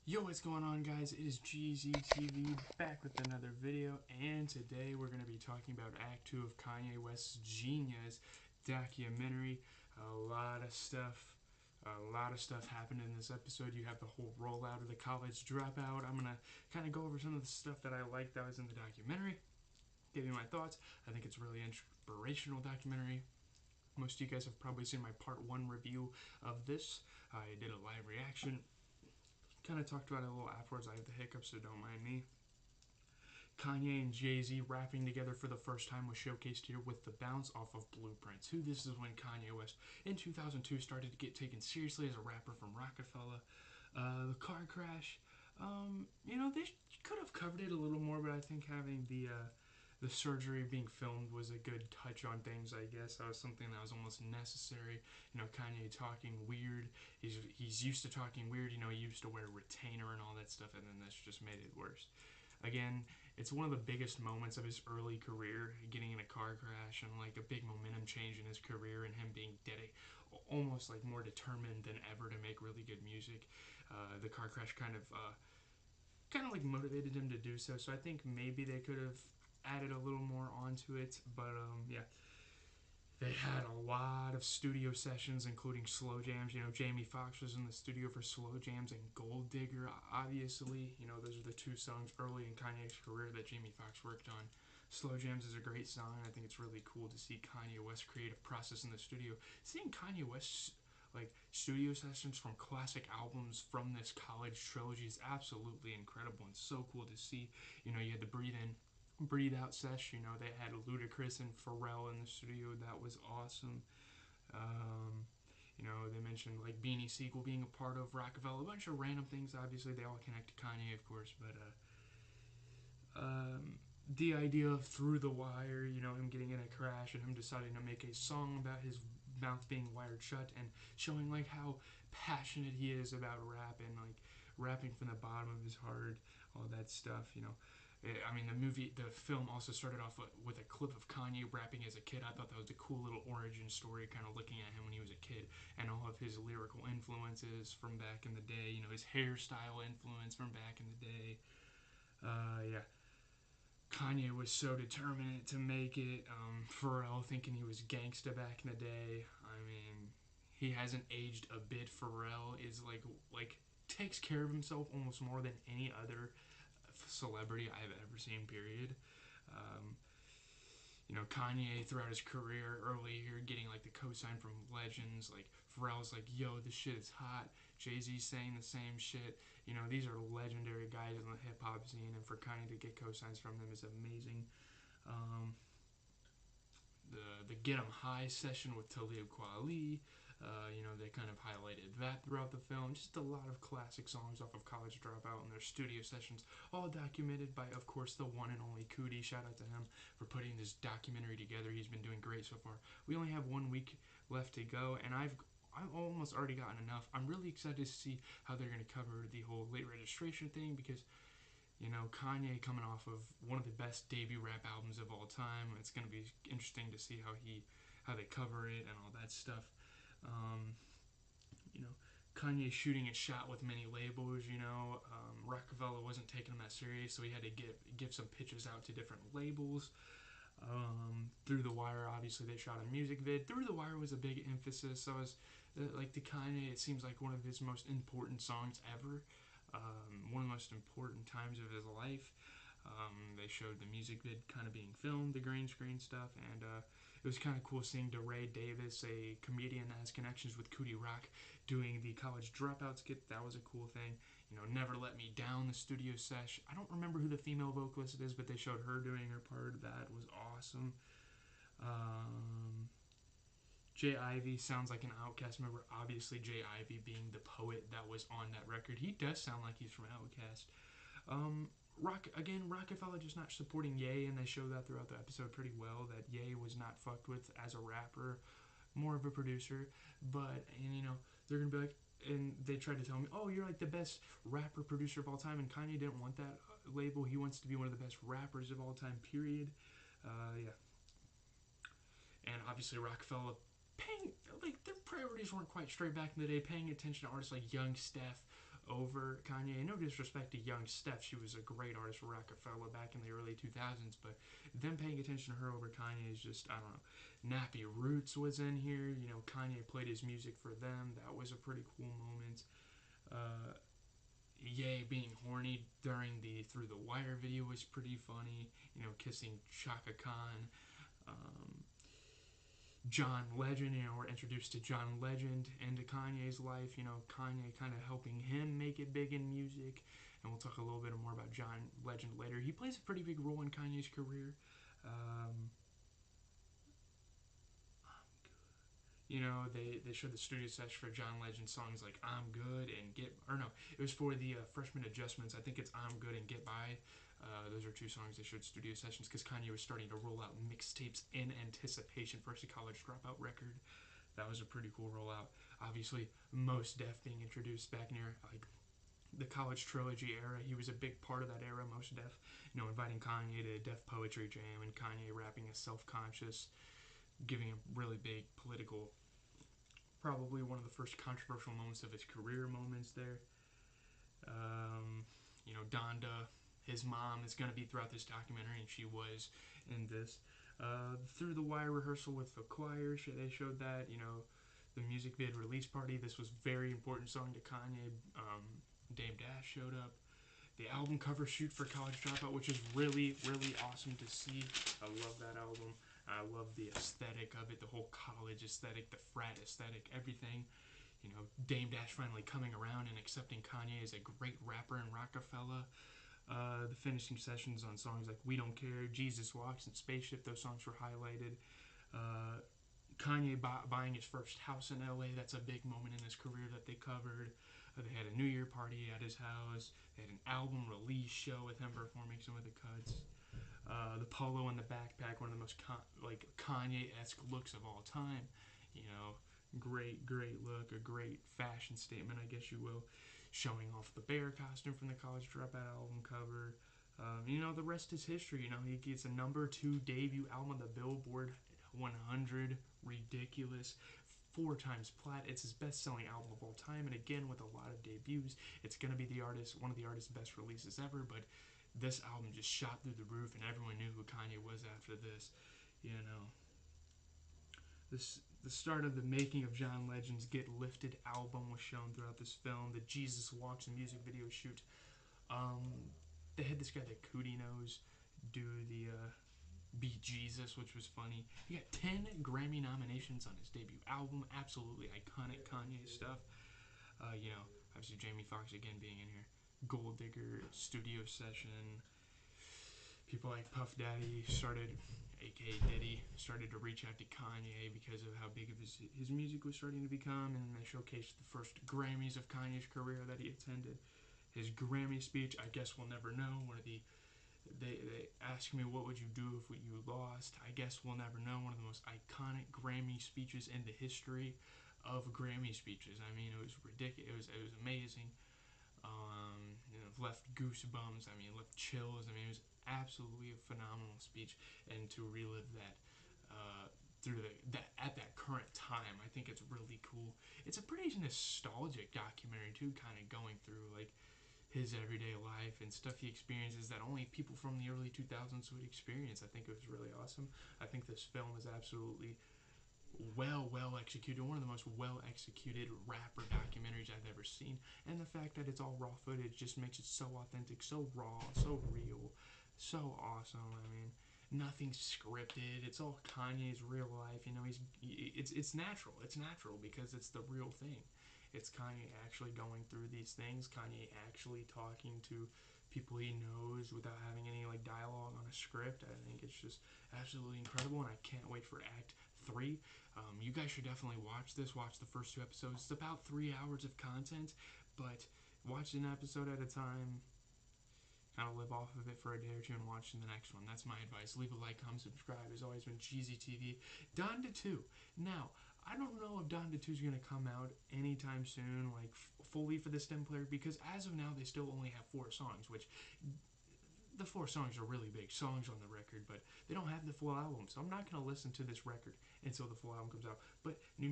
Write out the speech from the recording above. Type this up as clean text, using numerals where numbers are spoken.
Yo, what's going on, guys? It is GZTV back with another video, and today we're going to be talking about Act 2 of Kanye West's Jeen-yuhs documentary. A lot of stuff happened in this episode. You have the whole rollout of the college dropout. I'm going to kind of go over some of the stuff that I liked that was in the documentary, give you my thoughts. I think it's a really inspirational documentary. Most of you guys have probably seen my part 1 review of this. I did a live reaction. Kind of talked about it a little afterwards. I have the hiccups, so don't mind me. Kanye and Jay-Z rapping together for the first time was showcased here with the bounce off of Blueprints. This is when Kanye West in 2002 started to get taken seriously as a rapper from Rockefeller. The car crash, they could have covered it a little more, but I think having the surgery being filmed was a good touch on things. I guess that was something that was almost necessary. Kanye talking weird. He's used to talking weird. He used to wear a retainer and all that stuff, and then that's just made it worse. Again, it's one of the biggest moments of his early career, getting in a car crash and like a big momentum change in his career, and him being almost like more determined than ever to make really good music. The car crash kind of like motivated him to do so. So I think maybe they could have added a little more onto it, but yeah. They had a lot of studio sessions, including slow jams. Jamie Foxx was in the studio for slow jams and Gold Digger. Obviously, those are the two songs early in Kanye's career that Jamie Foxx worked on. Slow Jams is a great song, and I think it's really cool to see Kanye West's creative process in the studio. Seeing Kanye West's studio sessions from classic albums from this college trilogy is absolutely incredible and so cool to see. You had the Breathe Out sesh. They had Ludacris and Pharrell in the studio. That was awesome. Um, they mentioned like Beanie Siegel being a part of Rockefeller. A bunch of random things. Obviously, they all connect to Kanye, of course, but the idea of Through the Wire, him getting in a crash and him deciding to make a song about his mouth being wired shut and showing like how passionate he is about rap and like rapping from the bottom of his heart, all that stuff. The film also started off with a clip of Kanye rapping as a kid. I thought that was a cool little origin story, kind of looking at him when he was a kid and all of his lyrical influences from back in the day. His hairstyle influence from back in the day. Yeah, Kanye was so determined to make it. Pharrell thinking he was gangsta back in the day. He hasn't aged a bit. Pharrell is like takes care of himself almost more than any other celebrity I've ever seen. Period. Um, Kanye throughout his career early here getting like the cosign from legends like Pharrell's like, yo, this shit is hot. Jay-Z's saying the same shit. These are legendary guys in the hip hop scene, and for Kanye to get cosigns from them is amazing. Um, the Get 'Em High session with Talib Kweli. They kind of highlighted that throughout the film. Just a lot of classic songs off of College Dropout and their studio sessions, all documented by, of course, the one and only Cootie. Shout out to him for putting this documentary together. He's been doing great so far. We only have 1 week left to go, and I've almost already gotten enough. I'm really excited to see how they're going to cover the whole late registration thing because Kanye coming off of one of the best debut rap albums of all time. It's going to be interesting to see how they cover it and all that stuff. Um, you know, Kanye shooting a shot with many labels. Rockefeller wasn't taking him that serious, so he had to give some pitches out to different labels. Through the Wire, obviously they shot a music vid. Through the Wire was a big emphasis. So was like to Kanye, it seems like one of his most important songs ever. One of the most important times of his life. They showed the music vid kind of being filmed, the green screen stuff, and it was kind of cool seeing DeRay Davis, a comedian that has connections with Cootie Rock, doing the College Dropout skit. That was a cool thing. Never Let Me Down, the studio sesh. I don't remember who the female vocalist is, but they showed her doing her part. That was awesome. Um, Jay Ivy sounds like an Outcast member. Obviously, Jay Ivy being the poet that was on that record, he does sound like he's from Outcast. Rockefeller just not supporting Ye, and they show that throughout the episode pretty well. That Ye was not fucked with as a rapper, more of a producer. But they're gonna be like, and they tried to tell me, oh, you're like the best rapper producer of all time, and Kanye didn't want that label. He wants to be one of the best rappers of all time. Period. Yeah. And obviously Rockefeller paying like their priorities weren't quite straight back in the day, paying attention to artists like Young Steph over Kanye. And no disrespect to young Steph, she was a great artist for Rockefeller back in the early 2000s, but them paying attention to her over Kanye is just, I don't know. Nappy Roots was in here. Kanye played his music for them. That was a pretty cool moment. Uh, Ye being horny during the Through the Wire video was pretty funny. Kissing Chaka Khan. Um, John Legend, we're introduced to John Legend into Kanye's life. Kanye kind of helping him make it big in music. And we'll talk a little bit more about John Legend later. He plays a pretty big role in Kanye's career. They showed the studio session for John Legend songs like I'm Good and it was for the Freshman Adjustments. I think it's I'm Good and Get By. Those are two songs they showed studio sessions because Kanye was starting to roll out mixtapes in anticipation for his College Dropout record. That was a pretty cool rollout. Obviously, Mos Def being introduced back near the College Trilogy era. He was a big part of that era, Mos Def. Inviting Kanye to Def Poetry Jam and Kanye rapping as Self-Conscious, giving a really big political, probably one of the first controversial moments of his career moments there. Donda, his mom, is going to be throughout this documentary, and she was in this. Through the Wire rehearsal with the choir, they showed that. The music vid release party. This was very important song to Kanye. Dame Dash showed up. The album cover shoot for College Dropout, which is really, really awesome to see. I love that album. I love the aesthetic of it, the whole college aesthetic, the frat aesthetic, everything. Dame Dash finally coming around and accepting Kanye as a great rapper in Rockefeller. The finishing sessions on songs like We Don't Care, Jesus Walks, and Spaceship, those songs were highlighted. Kanye buying his first house in LA, that's a big moment in his career that they covered. They had a New Year party at his house. They had an album release show with him performing some of the cuts. The polo and the backpack, one of the most Kanye-esque looks of all time. Great look, a great fashion statement, I guess you will. Showing off the bear costume from the College Dropout album cover. The rest is history. He gets a #2 debut album on the Billboard 100. Ridiculous. 4 times plat. It's his best-selling album of all time, and again with a lot of debuts. It's going to be one of the artist's best releases ever, but this album just shot through the roof, and everyone knew who Kanye was after this. The start of the making of John Legend's Get Lifted album was shown throughout this film. The Jesus Walks music video shoot. They had this guy that Cootie knows do the Beat Jesus, which was funny. He got 10 Grammy nominations on his debut album. Absolutely iconic Kanye stuff. Obviously Jamie Foxx again being in here. Gold Digger studio session. People like Puff Daddy aka Diddy, started to reach out to Kanye because of how big of his music was starting to become, and they showcased the first Grammys of Kanye's career that he attended. His Grammy speech, I Guess We'll Never Know, they asked me, what would you do if you lost? I Guess We'll Never Know, one of the most iconic Grammy speeches in the history of Grammy speeches. I mean, it was ridiculous. It was amazing. Left goosebumps. Left chills. It was absolutely a phenomenal speech, and to relive that at that current time, I think it's really cool. It's a pretty nostalgic documentary too, kind of going through his everyday life and stuff he experiences that only people from the early 2000s would experience. I think it was really awesome. I think this film is absolutely well executed, one of the most well executed rapper documentaries I've ever seen, and the fact that it's all raw footage just makes it so authentic, so raw, so real, so awesome. Nothing scripted. It's all Kanye's real life. It's natural. It's natural because it's the real thing. It's Kanye actually going through these things. Kanye actually talking to people he knows without having any dialogue on a script. I think it's just absolutely incredible, and I can't wait for Act 3. You guys should definitely watch this. Watch the first 2 episodes. It's about 3 hours of content, but watch an episode at a time. Kind of live off of it for a day or two and watch the next one. That's my advice. Leave a like, comment, subscribe. It's always been Cheesy TV. Donda 2. Now, I don't know if Donda 2 is going to come out anytime soon, fully for the stem player, because as of now, they still only have 4 songs, which the 4 songs are really big songs on the record, but they don't have the full album, so I'm not going to listen to this record until the full album comes out. But new